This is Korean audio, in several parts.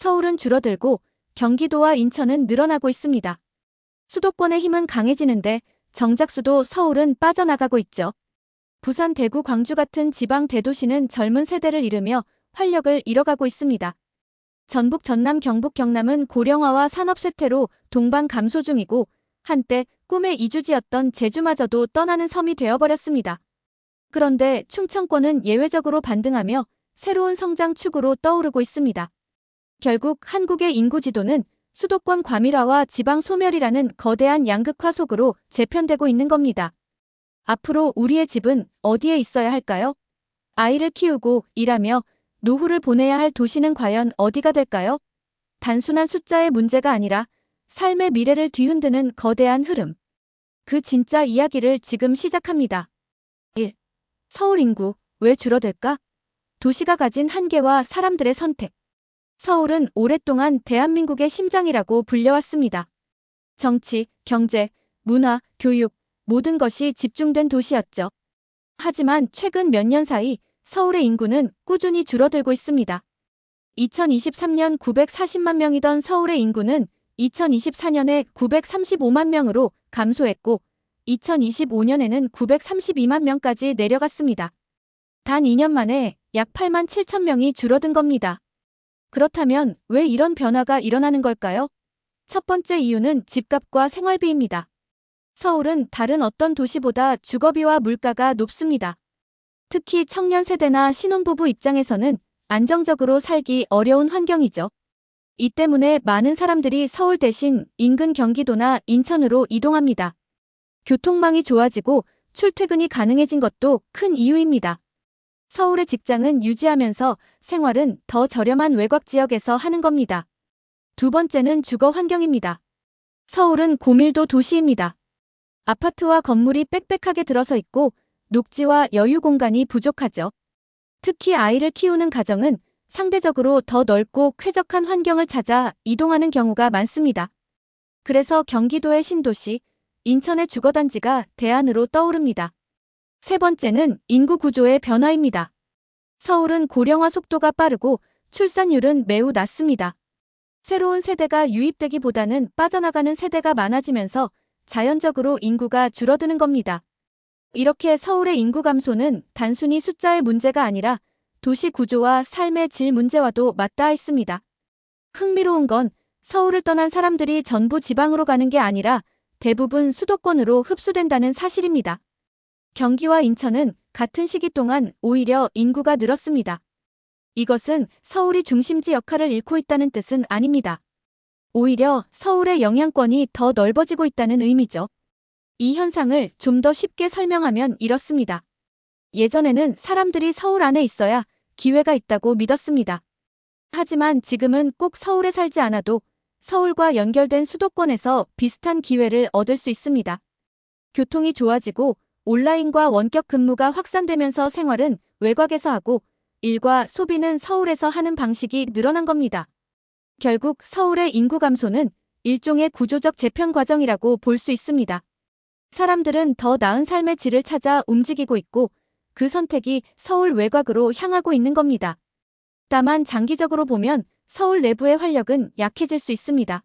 서울은 줄어들고 경기도와 인천은 늘어나고 있습니다. 수도권의 힘은 강해지는데 정작 서울은 빠져나가고 있죠. 부산, 대구, 광주 같은 지방 대도시는 젊은 세대를 잃으며 활력을 잃어가고 있습니다. 전북, 전남, 경북, 경남은 고령화와 산업 쇠퇴로 동반 감소 중이고 한때 꿈의 이주지였던 제주마저도 떠나는 섬이 되어버렸습니다. 그런데 충청권은 예외적으로 반등하며 새로운 성장 축으로 떠오르고 있습니다. 결국 한국의 인구 지도는 수도권 과밀화와 지방 소멸이라는 거대한 양극화 속으로 재편되고 있는 겁니다. 앞으로 우리의 집은 어디에 있어야 할까요? 아이를 키우고 일하며 노후를 보내야 할 도시는 과연 어디가 될까요? 단순한 숫자의 문제가 아니라 삶의 미래를 뒤흔드는 거대한 흐름. 그 진짜 이야기를 지금 시작합니다. 1. 서울 인구 왜 줄어들까? 도시가 가진 한계와 사람들의 선택. 서울은 오랫동안 대한민국의 심장이라고 불려왔습니다. 정치, 경제, 문화, 교육, 모든 것이 집중된 도시였죠. 하지만 최근 몇 년 사이 서울의 인구는 꾸준히 줄어들고 있습니다. 2023년 940만 명이던 서울의 인구는 2024년에 935만 명으로 감소했고 2025년에는 932만 명까지 내려갔습니다. 단 2년 만에 약 8만 7천 명이 줄어든 겁니다. 그렇다면 왜 이런 변화가 일어나는 걸까요? 첫 번째 이유는 집값과 생활비입니다. 서울은 다른 어떤 도시보다 주거비와 물가가 높습니다. 특히 청년 세대나 신혼부부 입장에서는 안정적으로 살기 어려운 환경이죠. 이 때문에 많은 사람들이 서울 대신 인근 경기도나 인천으로 이동합니다. 교통망이 좋아지고 출퇴근이 가능해진 것도 큰 이유입니다. 서울의 직장은 유지하면서 생활은 더 저렴한 외곽 지역에서 하는 겁니다. 두 번째는 주거 환경입니다. 서울은 고밀도 도시입니다. 아파트와 건물이 빽빽하게 들어서 있고 녹지와 여유 공간이 부족하죠. 특히 아이를 키우는 가정은 상대적으로 더 넓고 쾌적한 환경을 찾아 이동하는 경우가 많습니다. 그래서 경기도의 신도시, 인천의 주거단지가 대안으로 떠오릅니다. 세 번째는 인구 구조의 변화입니다. 서울은 고령화 속도가 빠르고 출산율은 매우 낮습니다. 새로운 세대가 유입되기보다는 빠져나가는 세대가 많아지면서 자연적으로 인구가 줄어드는 겁니다. 이렇게 서울의 인구 감소는 단순히 숫자의 문제가 아니라 도시 구조와 삶의 질 문제와도 맞닿아 있습니다. 흥미로운 건 서울을 떠난 사람들이 전부 지방으로 가는 게 아니라 대부분 수도권으로 흡수된다는 사실입니다. 경기와 인천은 같은 시기 동안 오히려 인구가 늘었습니다. 이것은 서울이 중심지 역할을 잃고 있다는 뜻은 아닙니다. 오히려 서울의 영향권이 더 넓어지고 있다는 의미죠. 이 현상을 좀 더 쉽게 설명하면 이렇습니다. 예전에는 사람들이 서울 안에 있어야 기회가 있다고 믿었습니다. 하지만 지금은 꼭 서울에 살지 않아도 서울과 연결된 수도권에서 비슷한 기회를 얻을 수 있습니다. 교통이 좋아지고 온라인과 원격 근무가 확산되면서 생활은 외곽에서 하고 일과 소비는 서울에서 하는 방식이 늘어난 겁니다. 결국 서울의 인구 감소는 일종의 구조적 재편 과정이라고 볼 수 있습니다. 사람들은 더 나은 삶의 질을 찾아 움직이고 있고 그 선택이 서울 외곽으로 향하고 있는 겁니다. 다만 장기적으로 보면 서울 내부의 활력은 약해질 수 있습니다.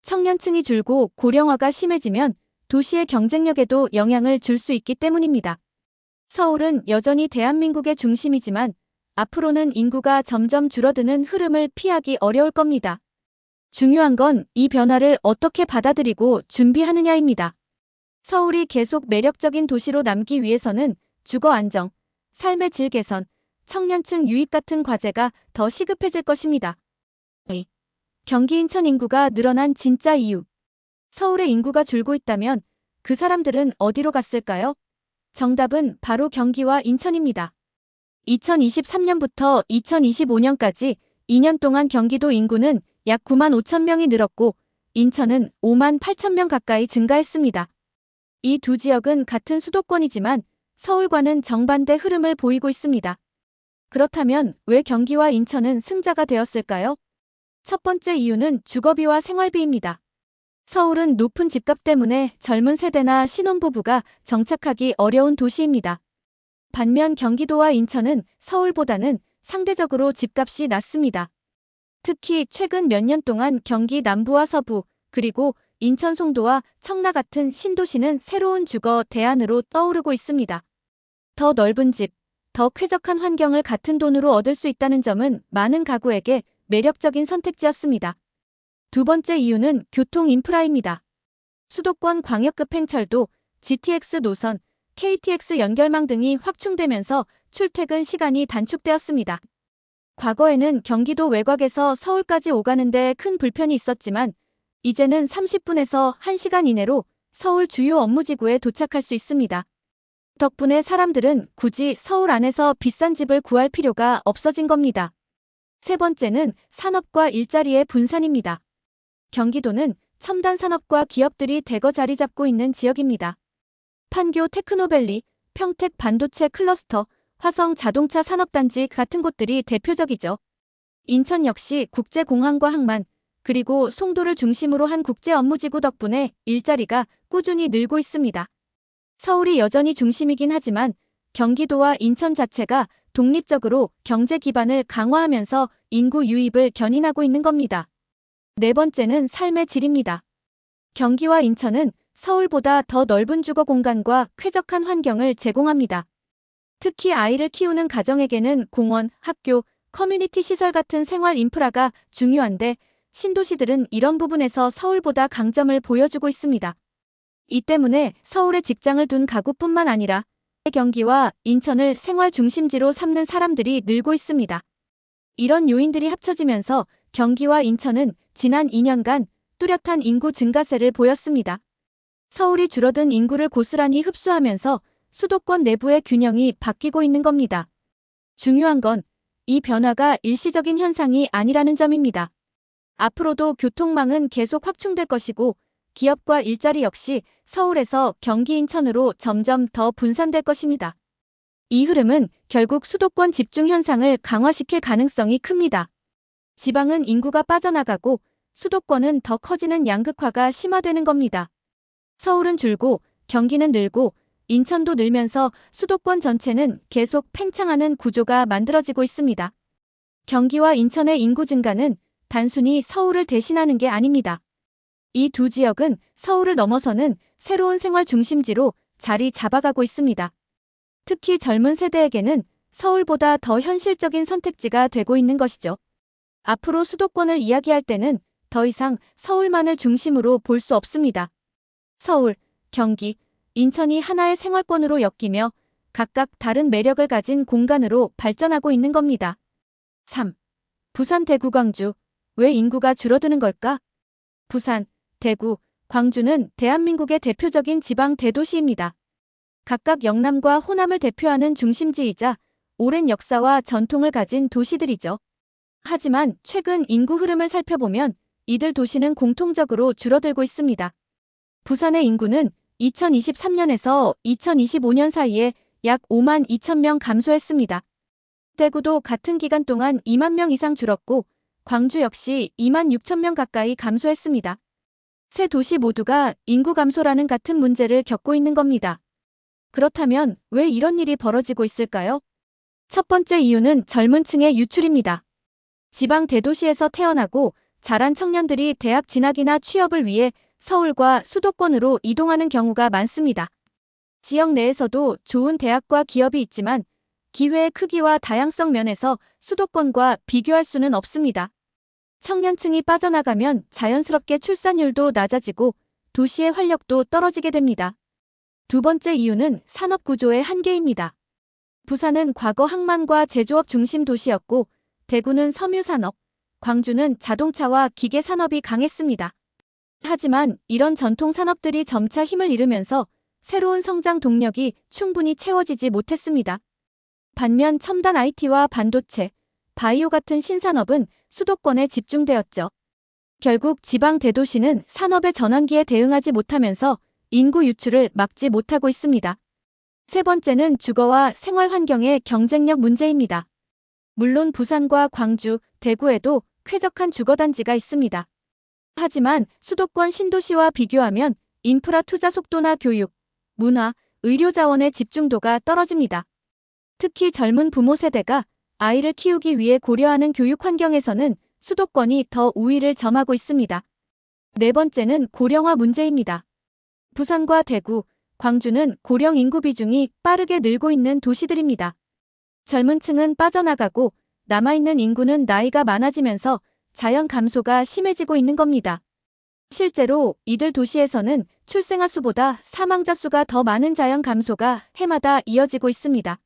청년층이 줄고 고령화가 심해지면 도시의 경쟁력에도 영향을 줄 수 있기 때문입니다. 서울은 여전히 대한민국의 중심이지만 앞으로는 인구가 점점 줄어드는 흐름을 피하기 어려울 겁니다. 중요한 건 이 변화를 어떻게 받아들이고 준비하느냐입니다. 서울이 계속 매력적인 도시로 남기 위해서는 주거 안정, 삶의 질 개선, 청년층 유입 같은 과제가 더 시급해질 것입니다. 경기 인천 인구가 늘어난 진짜 이유. 서울의 인구가 줄고 있다면 그 사람들은 어디로 갔을까요? 정답은 바로 경기와 인천입니다. 2023년부터 2025년까지 2년 동안 경기도 인구는 약 9만 5천 명이 늘었고 인천은 5만 8천 명 가까이 증가했습니다. 이 두 지역은 같은 수도권이지만 서울과는 정반대 흐름을 보이고 있습니다. 그렇다면 왜 경기와 인천은 승자가 되었을까요? 첫 번째 이유는 주거비와 생활비입니다. 서울은 높은 집값 때문에 젊은 세대나 신혼부부가 정착하기 어려운 도시입니다. 반면 경기도와 인천은 서울보다는 상대적으로 집값이 낮습니다. 특히 최근 몇 년 동안 경기 남부와 서부, 그리고 인천 송도와 청라 같은 신도시는 새로운 주거 대안으로 떠오르고 있습니다. 더 넓은 집, 더 쾌적한 환경을 같은 돈으로 얻을 수 있다는 점은 많은 가구에게 매력적인 선택지였습니다. 두 번째 이유는 교통 인프라입니다. 수도권 광역급 행철도, GTX 노선, KTX 연결망 등이 확충되면서 출퇴근 시간이 단축되었습니다. 과거에는 경기도 외곽에서 서울까지 오가는데 큰 불편이 있었지만 이제는 30분에서 1시간 이내로 서울 주요 업무지구에 도착할 수 있습니다. 덕분에 사람들은 굳이 서울 안에서 비싼 집을 구할 필요가 없어진 겁니다. 세 번째는 산업과 일자리의 분산입니다. 경기도는 첨단 산업과 기업들이 대거 자리 잡고 있는 지역입니다. 판교 테크노밸리, 평택 반도체 클러스터, 화성 자동차 산업단지 같은 곳들이 대표적이죠. 인천 역시 국제공항과 항만, 그리고 송도를 중심으로 한 국제 업무지구 덕분에 일자리가 꾸준히 늘고 있습니다. 서울이 여전히 중심이긴 하지만 경기도와 인천 자체가 독립적으로 경제 기반을 강화하면서 인구 유입을 견인하고 있는 겁니다. 네 번째는 삶의 질입니다. 경기와 인천은 서울보다 더 넓은 주거 공간과 쾌적한 환경을 제공합니다. 특히 아이를 키우는 가정에게는 공원, 학교, 커뮤니티 시설 같은 생활 인프라가 중요한데 신도시들은 이런 부분에서 서울보다 강점을 보여주고 있습니다. 이 때문에 서울에 직장을 둔 가구뿐만 아니라 경기와 인천을 생활 중심지로 삼는 사람들이 늘고 있습니다. 이런 요인들이 합쳐지면서 경기와 인천은 지난 2년간 뚜렷한 인구 증가세를 보였습니다. 서울이 줄어든 인구를 고스란히 흡수하면서 수도권 내부의 균형이 바뀌고 있는 겁니다. 중요한 건 이 변화가 일시적인 현상이 아니라는 점입니다. 앞으로도 교통망은 계속 확충될 것이고 기업과 일자리 역시 서울에서 경기 인천으로 점점 더 분산될 것입니다. 이 흐름은 결국 수도권 집중 현상을 강화시킬 가능성이 큽니다. 지방은 인구가 빠져나가고 수도권은 더 커지는 양극화가 심화되는 겁니다. 서울은 줄고 경기는 늘고 인천도 늘면서 수도권 전체는 계속 팽창하는 구조가 만들어지고 있습니다. 경기와 인천의 인구 증가는 단순히 서울을 대신하는 게 아닙니다. 이 두 지역은 서울을 넘어서는 새로운 생활 중심지로 자리 잡아가고 있습니다. 특히 젊은 세대에게는 서울보다 더 현실적인 선택지가 되고 있는 것이죠. 앞으로 수도권을 이야기할 때는 더 이상 서울만을 중심으로 볼 수 없습니다. 서울, 경기, 인천이 하나의 생활권으로 엮이며 각각 다른 매력을 가진 공간으로 발전하고 있는 겁니다. 3. 부산, 대구, 광주. 왜 인구가 줄어드는 걸까? 부산, 대구, 광주는 대한민국의 대표적인 지방 대도시입니다. 각각 영남과 호남을 대표하는 중심지이자 오랜 역사와 전통을 가진 도시들이죠. 하지만 최근 인구 흐름을 살펴보면 이들 도시는 공통적으로 줄어들고 있습니다. 부산의 인구는 2023년에서 2025년 사이에 약 5만 2천 명 감소했습니다. 대구도 같은 기간 동안 2만 명 이상 줄었고 광주 역시 2만 6천 명 가까이 감소했습니다. 세 도시 모두가 인구 감소라는 같은 문제를 겪고 있는 겁니다. 그렇다면 왜 이런 일이 벌어지고 있을까요? 첫 번째 이유는 젊은 층의 유출입니다. 지방 대도시에서 태어나고 자란 청년들이 대학 진학이나 취업을 위해 서울과 수도권으로 이동하는 경우가 많습니다. 지역 내에서도 좋은 대학과 기업이 있지만 기회의 크기와 다양성 면에서 수도권과 비교할 수는 없습니다. 청년층이 빠져나가면 자연스럽게 출산율도 낮아지고 도시의 활력도 떨어지게 됩니다. 두 번째 이유는 산업 구조의 한계입니다. 부산은 과거 항만과 제조업 중심 도시였고 대구는 섬유산업, 광주는 자동차와 기계 산업이 강했습니다. 하지만 이런 전통 산업들이 점차 힘을 잃으면서 새로운 성장 동력이 충분히 채워지지 못했습니다. 반면 첨단 IT와 반도체, 바이오 같은 신산업은 수도권에 집중되었죠. 결국 지방 대도시는 산업의 전환기에 대응하지 못하면서 인구 유출을 막지 못하고 있습니다. 세 번째는 주거와 생활 환경의 경쟁력 문제입니다. 물론 부산과 광주, 대구에도 쾌적한 주거단지가 있습니다. 하지만 수도권 신도시와 비교하면 인프라 투자 속도나 교육, 문화, 의료 자원의 집중도가 떨어집니다. 특히 젊은 부모 세대가 아이를 키우기 위해 고려하는 교육 환경에서는 수도권이 더 우위를 점하고 있습니다. 네 번째는 고령화 문제입니다. 부산과 대구, 광주는 고령 인구 비중이 빠르게 늘고 있는 도시들입니다. 젊은 층은 빠져나가고 남아있는 인구는 나이가 많아지면서 자연 감소가 심해지고 있는 겁니다. 실제로 이들 도시에서는 출생아 수보다 사망자 수가 더 많은 자연 감소가 해마다 이어지고 있습니다.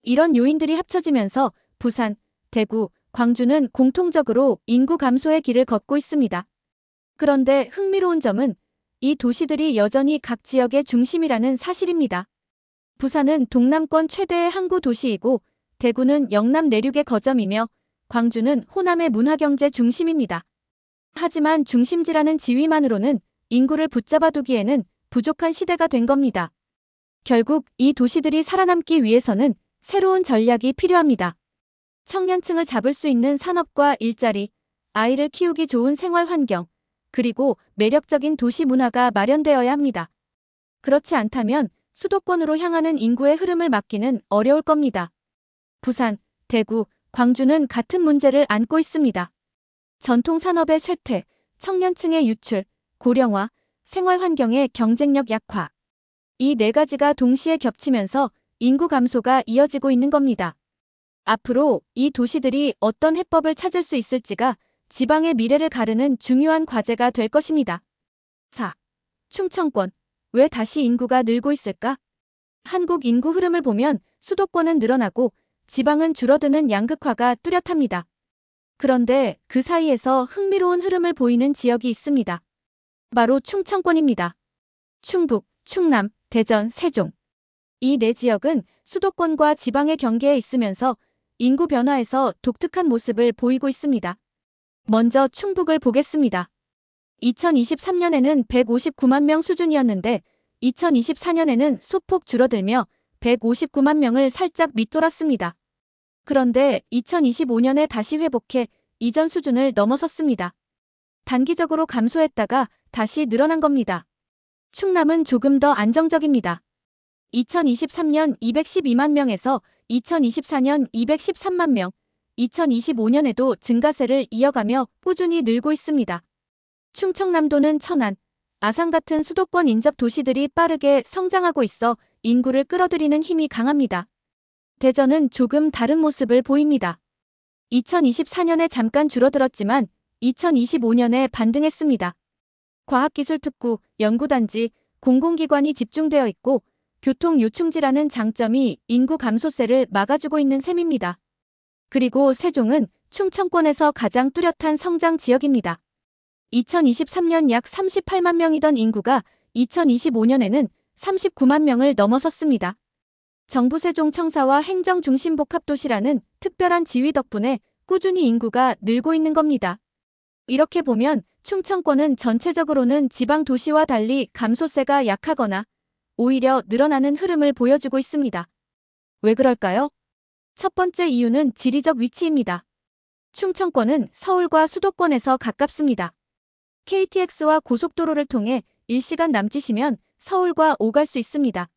이런 요인들이 합쳐지면서 부산, 대구, 광주는 공통적으로 인구 감소의 길을 걷고 있습니다. 그런데 흥미로운 점은 이 도시들이 여전히 각 지역의 중심이라는 사실입니다. 부산은 동남권 최대의 항구 도시이고 대구는 영남 내륙의 거점이며 광주는 호남의 문화경제 중심입니다. 하지만 중심지라는 지위만으로는 인구를 붙잡아두기에는 부족한 시대가 된 겁니다. 결국 이 도시들이 살아남기 위해서는 새로운 전략이 필요합니다. 청년층을 잡을 수 있는 산업과 일자리, 아이를 키우기 좋은 생활 환경, 그리고 매력적인 도시 문화가 마련되어야 합니다. 그렇지 않다면 수도권으로 향하는 인구의 흐름을 막기는 어려울 겁니다. 부산, 대구, 광주는 같은 문제를 안고 있습니다. 전통 산업의 쇠퇴, 청년층의 유출, 고령화, 생활 환경의 경쟁력 약화. 이 네 가지가 동시에 겹치면서 인구 감소가 이어지고 있는 겁니다. 앞으로 이 도시들이 어떤 해법을 찾을 수 있을지가 지방의 미래를 가르는 중요한 과제가 될 것입니다. 4. 충청권. 왜 다시 인구가 늘고 있을까? 한국 인구 흐름을 보면 수도권은 늘어나고 지방은 줄어드는 양극화가 뚜렷합니다. 그런데 그 사이에서 흥미로운 흐름을 보이는 지역이 있습니다. 바로 충청권입니다. 충북, 충남, 대전, 세종. 이 네 지역은 수도권과 지방의 경계에 있으면서 인구 변화에서 독특한 모습을 보이고 있습니다. 먼저 충북을 보겠습니다. 2023년에는 159만 명 수준이었는데 2024년에는 소폭 줄어들며 159만 명을 살짝 밑돌았습니다. 그런데 2025년에 다시 회복해 이전 수준을 넘어섰습니다. 단기적으로 감소했다가 다시 늘어난 겁니다. 충남은 조금 더 안정적입니다. 2023년 212만 명에서 2024년 213만 명, 2025년에도 증가세를 이어가며 꾸준히 늘고 있습니다. 충청남도는 천안, 아산 같은 수도권 인접 도시들이 빠르게 성장하고 있어 인구를 끌어들이는 힘이 강합니다. 대전은 조금 다른 모습을 보입니다. 2024년에 잠깐 줄어들었지만 2025년에 반등했습니다. 과학기술특구, 연구단지, 공공기관이 집중되어 있고 교통 요충지라는 장점이 인구 감소세를 막아주고 있는 셈입니다. 그리고 세종은 충청권에서 가장 뚜렷한 성장 지역입니다. 2023년 약 38만 명이던 인구가 2025년에는 39만 명을 넘어섰습니다. 정부 세종청사와 행정중심복합도시라는 특별한 지위 덕분에 꾸준히 인구가 늘고 있는 겁니다. 이렇게 보면 충청권은 전체적으로는 지방 도시와 달리 감소세가 약하거나 오히려 늘어나는 흐름을 보여주고 있습니다. 왜 그럴까요? 첫 번째 이유는 지리적 위치입니다. 충청권은 서울과 수도권에서 가깝습니다. KTX와 고속도로를 통해 1시간 남짓이면 서울과 오갈 수 있습니다.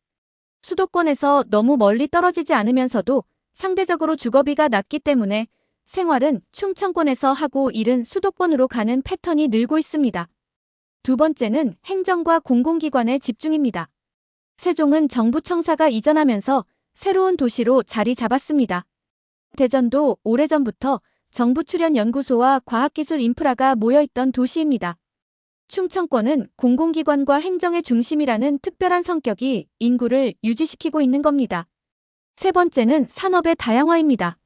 수도권에서 너무 멀리 떨어지지 않으면서도 상대적으로 주거비가 낮기 때문에 생활은 충청권에서 하고 일은 수도권으로 가는 패턴이 늘고 있습니다. 두 번째는 행정과 공공기관의 집중입니다. 세종은 정부 청사가 이전하면서 새로운 도시로 자리 잡았습니다. 대전도 오래전부터 정부 출연 연구소와 과학기술 인프라가 모여있던 도시입니다. 충청권은 공공기관과 행정의 중심이라는 특별한 성격이 인구를 유지시키고 있는 겁니다. 세 번째는 산업의 다양화입니다.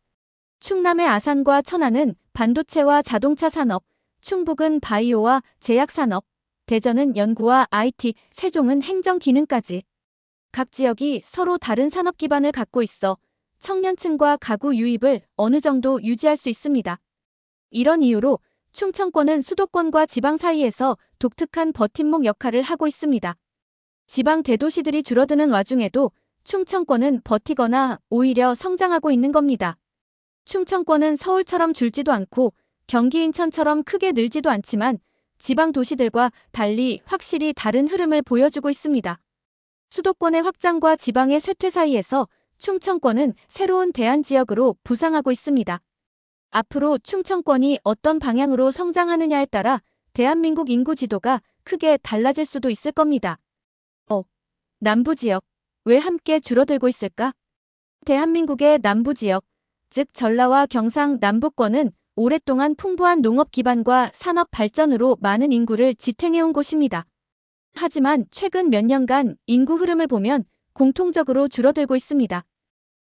충남의 아산과 천안은 반도체와 자동차 산업, 충북은 바이오와 제약산업, 대전은 연구와 IT, 세종은 행정 기능까지. 각 지역이 서로 다른 산업 기반을 갖고 있어 청년층과 가구 유입을 어느 정도 유지할 수 있습니다. 이런 이유로 충청권은 수도권과 지방 사이에서 독특한 버팀목 역할을 하고 있습니다. 지방 대도시들이 줄어드는 와중에도 충청권은 버티거나 오히려 성장하고 있는 겁니다. 충청권은 서울처럼 줄지도 않고 경기 인천처럼 크게 늘지도 않지만 지방 도시들과 달리 확실히 다른 흐름을 보여주고 있습니다. 수도권의 확장과 지방의 쇠퇴 사이에서 충청권은 새로운 대안 지역으로 부상하고 있습니다. 앞으로 충청권이 어떤 방향으로 성장하느냐에 따라 대한민국 인구 지도가 크게 달라질 수도 있을 겁니다. 남부 지역, 왜 함께 줄어들고 있을까? 대한민국의 남부 지역, 즉 전라와 경상 남부권은 오랫동안 풍부한 농업 기반과 산업 발전으로 많은 인구를 지탱해온 곳입니다. 하지만 최근 몇 년간 인구 흐름을 보면 공통적으로 줄어들고 있습니다.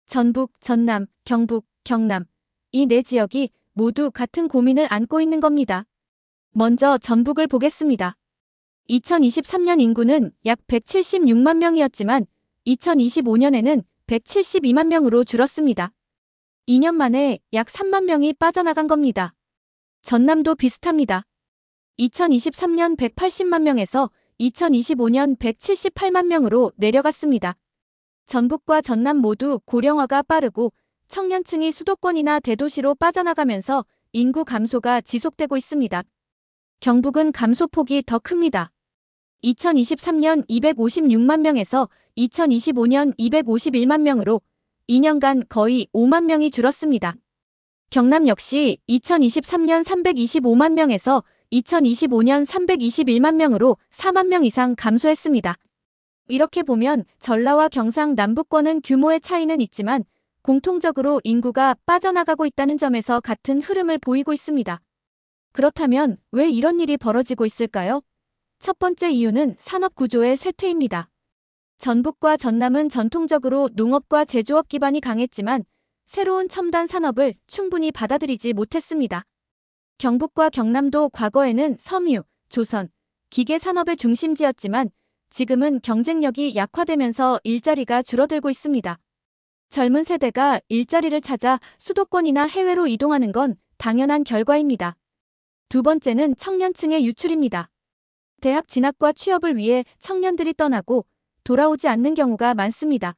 전북, 전남, 경북, 경남, 이 네 지역이 모두 같은 고민을 안고 있는 겁니다. 먼저 전북을 보겠습니다. 2023년 인구는 약 176만 명이었지만 2025년에는 172만 명으로 줄었습니다. 2년 만에 약 3만 명이 빠져나간 겁니다. 전남도 비슷합니다. 2023년 180만 명에서 2025년 178만 명으로 내려갔습니다. 전북과 전남 모두 고령화가 빠르고 청년층이 수도권이나 대도시로 빠져나가면서 인구 감소가 지속되고 있습니다. 경북은 감소폭이 더 큽니다. 2023년 256만 명에서 2025년 251만 명으로 2년간 거의 5만 명이 줄었습니다. 경남 역시 2023년 325만 명에서 2025년 321만 명으로 4만 명 이상 감소했습니다. 이렇게 보면 전라와 경상 남부권은 규모의 차이는 있지만 공통적으로 인구가 빠져나가고 있다는 점에서 같은 흐름을 보이고 있습니다. 그렇다면 왜 이런 일이 벌어지고 있을까요? 첫 번째 이유는 산업 구조의 쇠퇴입니다. 전북과 전남은 전통적으로 농업과 제조업 기반이 강했지만 새로운 첨단 산업을 충분히 받아들이지 못했습니다. 경북과 경남도 과거에는 섬유, 조선, 기계 산업의 중심지였지만 지금은 경쟁력이 약화되면서 일자리가 줄어들고 있습니다. 젊은 세대가 일자리를 찾아 수도권이나 해외로 이동하는 건 당연한 결과입니다. 두 번째는 청년층의 유출입니다. 대학 진학과 취업을 위해 청년들이 떠나고 돌아오지 않는 경우가 많습니다.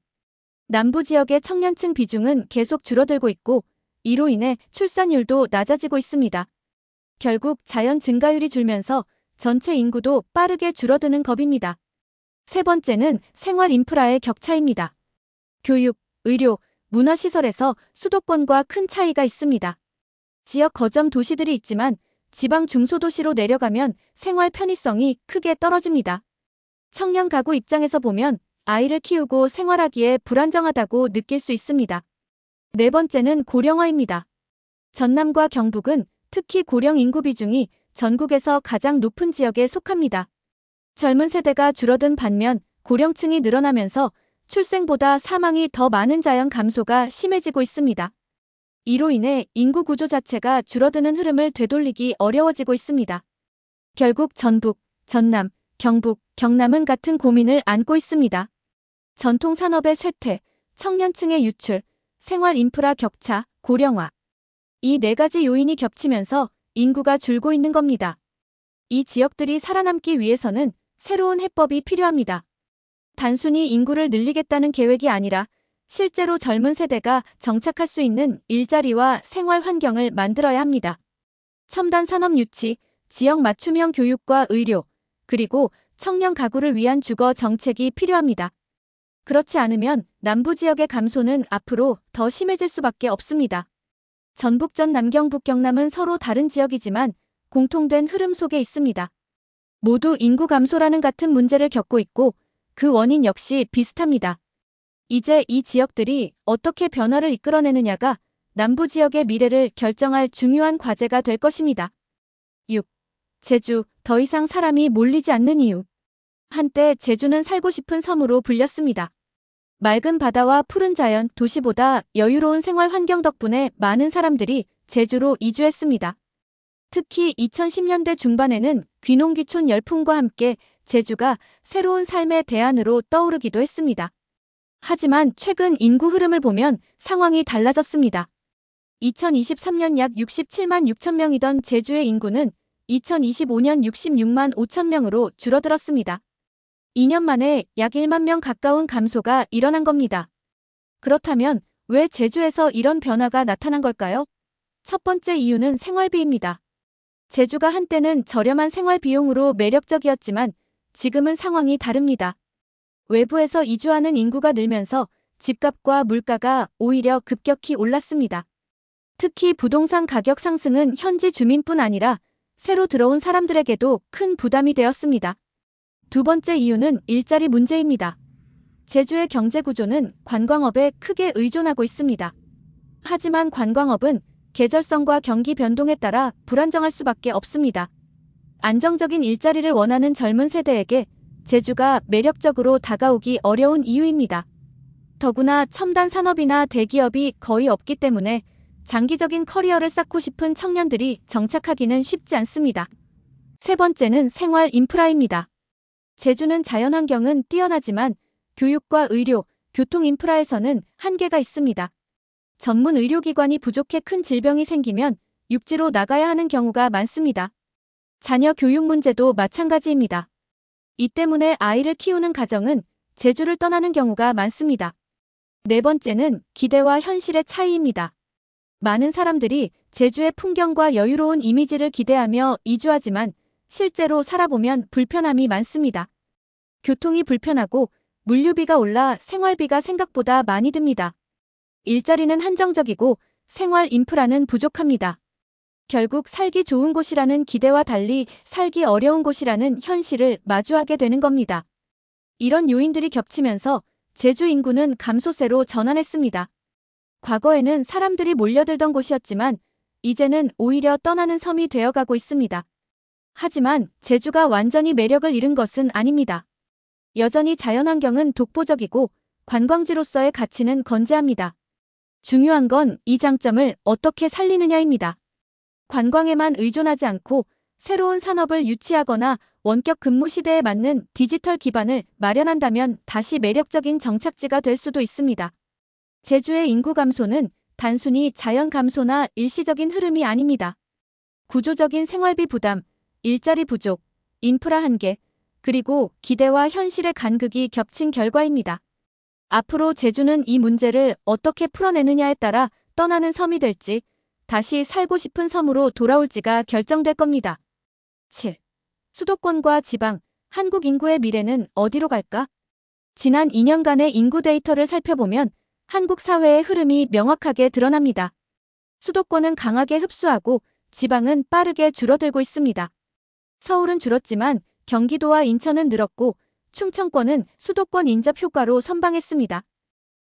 남부 지역의 청년층 비중은 계속 줄어들고 있고 이로 인해 출산율도 낮아지고 있습니다. 결국 자연 증가율이 줄면서 전체 인구도 빠르게 줄어드는 겁입니다. 세 번째는 생활 인프라의 격차입니다. 교육, 의료, 문화시설에서 수도권과 큰 차이가 있습니다. 지역 거점 도시들이 있지만 지방 중소도시로 내려가면 생활 편의성이 크게 떨어집니다. 청년 가구 입장에서 보면 아이를 키우고 생활하기에 불안정하다고 느낄 수 있습니다. 네 번째는 고령화입니다. 전남과 경북은 특히 고령 인구 비중이 전국에서 가장 높은 지역에 속합니다. 젊은 세대가 줄어든 반면 고령층이 늘어나면서 출생보다 사망이 더 많은 자연 감소가 심해지고 있습니다. 이로 인해 인구 구조 자체가 줄어드는 흐름을 되돌리기 어려워지고 있습니다. 결국 전북, 전남, 경북, 경남은 같은 고민을 안고 있습니다. 전통 산업의 쇠퇴, 청년층의 유출, 생활 인프라 격차, 고령화. 이 네 가지 요인이 겹치면서 인구가 줄고 있는 겁니다. 이 지역들이 살아남기 위해서는 새로운 해법이 필요합니다. 단순히 인구를 늘리겠다는 계획이 아니라 실제로 젊은 세대가 정착할 수 있는 일자리와 생활 환경을 만들어야 합니다. 첨단 산업 유치, 지역 맞춤형 교육과 의료, 그리고 청년 가구를 위한 주거 정책이 필요합니다. 그렇지 않으면 남부 지역의 감소는 앞으로 더 심해질 수밖에 없습니다. 전북, 전남, 경북, 경남은 서로 다른 지역이지만 공통된 흐름 속에 있습니다. 모두 인구 감소라는 같은 문제를 겪고 있고 그 원인 역시 비슷합니다. 이제 이 지역들이 어떻게 변화를 이끌어내느냐가 남부 지역의 미래를 결정할 중요한 과제가 될 것입니다. 6. 제주, 더 이상 사람이 몰리지 않는 이유. 한때 제주는 살고 싶은 섬으로 불렸습니다. 맑은 바다와 푸른 자연, 도시보다 여유로운 생활 환경 덕분에 많은 사람들이 제주로 이주했습니다. 특히 2010년대 중반에는 귀농귀촌 열풍과 함께 제주가 새로운 삶의 대안으로 떠오르기도 했습니다. 하지만 최근 인구 흐름을 보면 상황이 달라졌습니다. 2023년 약 67만 6천 명이던 제주의 인구는 2025년 66만 5천 명으로 줄어들었습니다. 2년 만에 약 1만 명 가까운 감소가 일어난 겁니다. 그렇다면 왜 제주에서 이런 변화가 나타난 걸까요? 첫 번째 이유는 생활비입니다. 제주가 한때는 저렴한 생활 비용으로 매력적이었지만 지금은 상황이 다릅니다. 외부에서 이주하는 인구가 늘면서 집값과 물가가 오히려 급격히 올랐습니다. 특히 부동산 가격 상승은 현지 주민뿐 아니라 새로 들어온 사람들에게도 큰 부담이 되었습니다. 두 번째 이유는 일자리 문제입니다. 제주의 경제 구조는 관광업에 크게 의존하고 있습니다. 하지만 관광업은 계절성과 경기 변동에 따라 불안정할 수밖에 없습니다. 안정적인 일자리를 원하는 젊은 세대에게 제주가 매력적으로 다가오기 어려운 이유입니다. 더구나 첨단 산업이나 대기업이 거의 없기 때문에 장기적인 커리어를 쌓고 싶은 청년들이 정착하기는 쉽지 않습니다. 세 번째는 생활 인프라입니다. 제주는 자연환경은 뛰어나지만 교육과 의료, 교통 인프라에서는 한계가 있습니다. 전문 의료기관이 부족해 큰 질병이 생기면 육지로 나가야 하는 경우가 많습니다. 자녀 교육 문제도 마찬가지입니다. 이 때문에 아이를 키우는 가정은 제주를 떠나는 경우가 많습니다. 네 번째는 기대와 현실의 차이입니다. 많은 사람들이 제주의 풍경과 여유로운 이미지를 기대하며 이주하지만 실제로 살아보면 불편함이 많습니다. 교통이 불편하고 물류비가 올라 생활비가 생각보다 많이 듭니다. 일자리는 한정적이고 생활 인프라는 부족합니다. 결국 살기 좋은 곳이라는 기대와 달리 살기 어려운 곳이라는 현실을 마주하게 되는 겁니다. 이런 요인들이 겹치면서 제주 인구는 감소세로 전환했습니다. 과거에는 사람들이 몰려들던 곳이었지만 이제는 오히려 떠나는 섬이 되어가고 있습니다. 하지만 제주가 완전히 매력을 잃은 것은 아닙니다. 여전히 자연환경은 독보적이고 관광지로서의 가치는 건재합니다. 중요한 건 이 장점을 어떻게 살리느냐입니다. 관광에만 의존하지 않고 새로운 산업을 유치하거나 원격 근무 시대에 맞는 디지털 기반을 마련한다면 다시 매력적인 정착지가 될 수도 있습니다. 제주의 인구 감소는 단순히 자연 감소나 일시적인 흐름이 아닙니다. 구조적인 생활비 부담, 일자리 부족, 인프라 한계, 그리고 기대와 현실의 간극이 겹친 결과입니다. 앞으로 제주는 이 문제를 어떻게 풀어내느냐에 따라 떠나는 섬이 될지, 다시 살고 싶은 섬으로 돌아올지가 결정될 겁니다. 7. 수도권과 지방, 한국 인구의 미래는 어디로 갈까? 지난 2년간의 인구 데이터를 살펴보면 한국 사회의 흐름이 명확하게 드러납니다. 수도권은 강하게 흡수하고 지방은 빠르게 줄어들고 있습니다. 서울은 줄었지만 경기도와 인천은 늘었고 충청권은 수도권 인접 효과로 선방했습니다.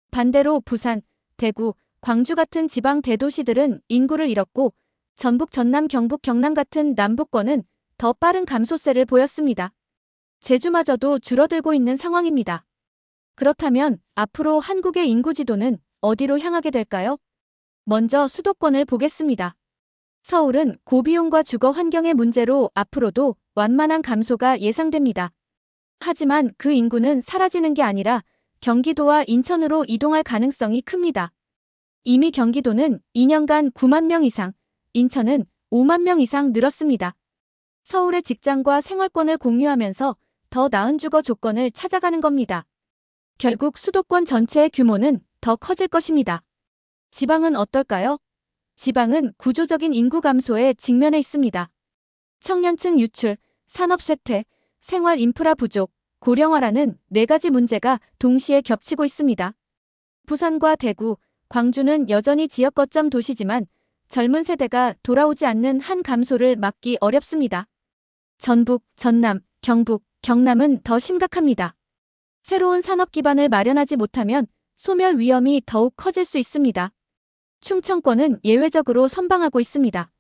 반대로 부산, 대구, 광주 같은 지방 대도시들은 인구를 잃었고 전북, 전남, 경북, 경남 같은 남부권은 더 빠른 감소세를 보였습니다. 제주마저도 줄어들고 있는 상황입니다. 그렇다면 앞으로 한국의 인구 지도는 어디로 향하게 될까요? 먼저 수도권을 보겠습니다. 서울은 고비용과 주거 환경의 문제로 앞으로도 완만한 감소가 예상됩니다. 하지만 그 인구는 사라지는 게 아니라 경기도와 인천으로 이동할 가능성이 큽니다. 이미 경기도는 2년간 9만 명 이상, 인천은 5만 명 이상 늘었습니다. 서울의 직장과 생활권을 공유하면서 더 나은 주거 조건을 찾아가는 겁니다. 결국 수도권 전체의 규모는 더 커질 것입니다. 지방은 어떨까요? 지방은 구조적인 인구 감소에 직면해 있습니다. 청년층 유출, 산업 쇠퇴, 생활 인프라 부족, 고령화라는 네 가지 문제가 동시에 겹치고 있습니다. 부산과 대구, 광주는 여전히 지역 거점 도시지만 젊은 세대가 돌아오지 않는 한 감소를 막기 어렵습니다. 전북, 전남, 경북, 경남은 더 심각합니다. 새로운 산업 기반을 마련하지 못하면 소멸 위험이 더욱 커질 수 있습니다. 충청권은 예외적으로 선방하고 있습니다.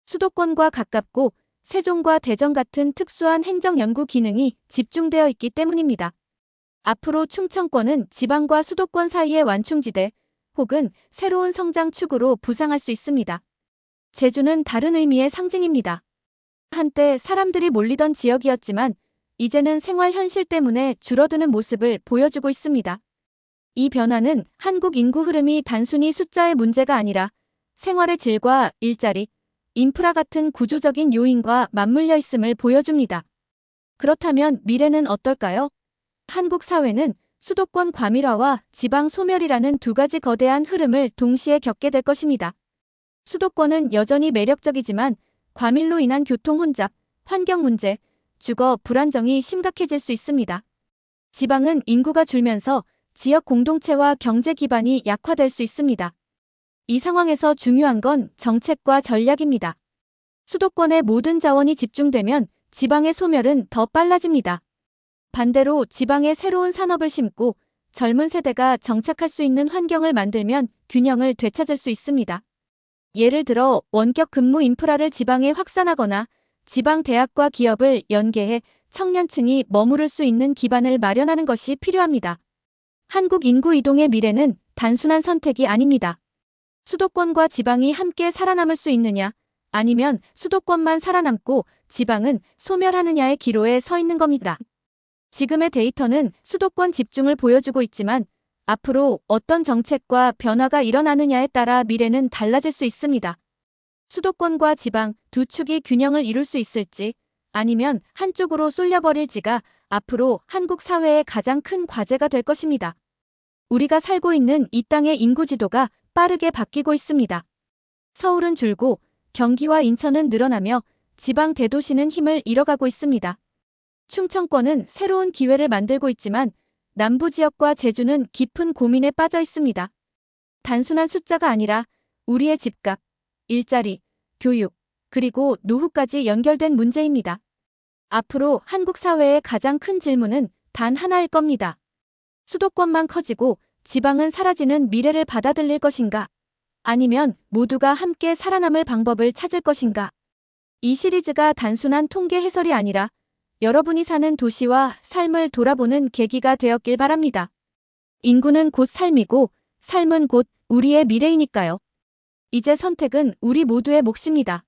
수도권과 가깝고 세종과 대전 같은 특수한 행정 연구 기능이 집중되어 있기 때문입니다. 앞으로 충청권은 지방과 수도권 사이의 완충지대 혹은 새로운 성장 축으로 부상할 수 있습니다. 제주는 다른 의미의 상징입니다. 한때 사람들이 몰리던 지역이었지만 이제는 생활 현실 때문에 줄어드는 모습을 보여주고 있습니다. 이 변화는 한국 인구 흐름이 단순히 숫자의 문제가 아니라 생활의 질과 일자리, 인프라 같은 구조적인 요인과 맞물려 있음을 보여줍니다. 그렇다면 미래는 어떨까요? 한국 사회는 수도권 과밀화와 지방 소멸이라는 두 가지 거대한 흐름을 동시에 겪게 될 것입니다. 수도권은 여전히 매력적이지만 과밀로 인한 교통 혼잡, 환경 문제, 주거 불안정이 심각해질 수 있습니다. 지방은 인구가 줄면서 지역 공동체와 경제 기반이 약화될 수 있습니다. 이 상황에서 중요한 건 정책과 전략입니다. 수도권의 모든 자원이 집중되면 지방의 소멸은 더 빨라집니다. 반대로 지방에 새로운 산업을 심고 젊은 세대가 정착할 수 있는 환경을 만들면 균형을 되찾을 수 있습니다. 예를 들어 원격 근무 인프라를 지방에 확산하거나 지방 대학과 기업을 연계해 청년층이 머무를 수 있는 기반을 마련하는 것이 필요합니다. 한국 인구 이동의 미래는 단순한 선택이 아닙니다. 수도권과 지방이 함께 살아남을 수 있느냐, 아니면 수도권만 살아남고 지방은 소멸하느냐의 기로에 서 있는 겁니다. 지금의 데이터는 수도권 집중을 보여주고 있지만 앞으로 어떤 정책과 변화가 일어나느냐에 따라 미래는 달라질 수 있습니다. 수도권과 지방 두 축이 균형을 이룰 수 있을지 아니면 한쪽으로 쏠려버릴지가 앞으로 한국 사회의 가장 큰 과제가 될 것입니다. 우리가 살고 있는 이 땅의 인구 지도가 빠르게 바뀌고 있습니다. 서울은 줄고 경기와 인천은 늘어나며 지방 대도시는 힘을 잃어가고 있습니다. 충청권은 새로운 기회를 만들고 있지만 남부 지역과 제주는 깊은 고민에 빠져 있습니다. 단순한 숫자가 아니라 우리의 집값, 일자리, 교육, 그리고 노후까지 연결된 문제입니다. 앞으로 한국 사회의 가장 큰 질문은 단 하나일 겁니다. 수도권만 커지고 지방은 사라지는 미래를 받아들일 것인가? 아니면 모두가 함께 살아남을 방법을 찾을 것인가? 이 시리즈가 단순한 통계 해설이 아니라 여러분이 사는 도시와 삶을 돌아보는 계기가 되었길 바랍니다. 인구는 곧 삶이고 삶은 곧 우리의 미래이니까요. 이제 선택은 우리 모두의 몫입니다.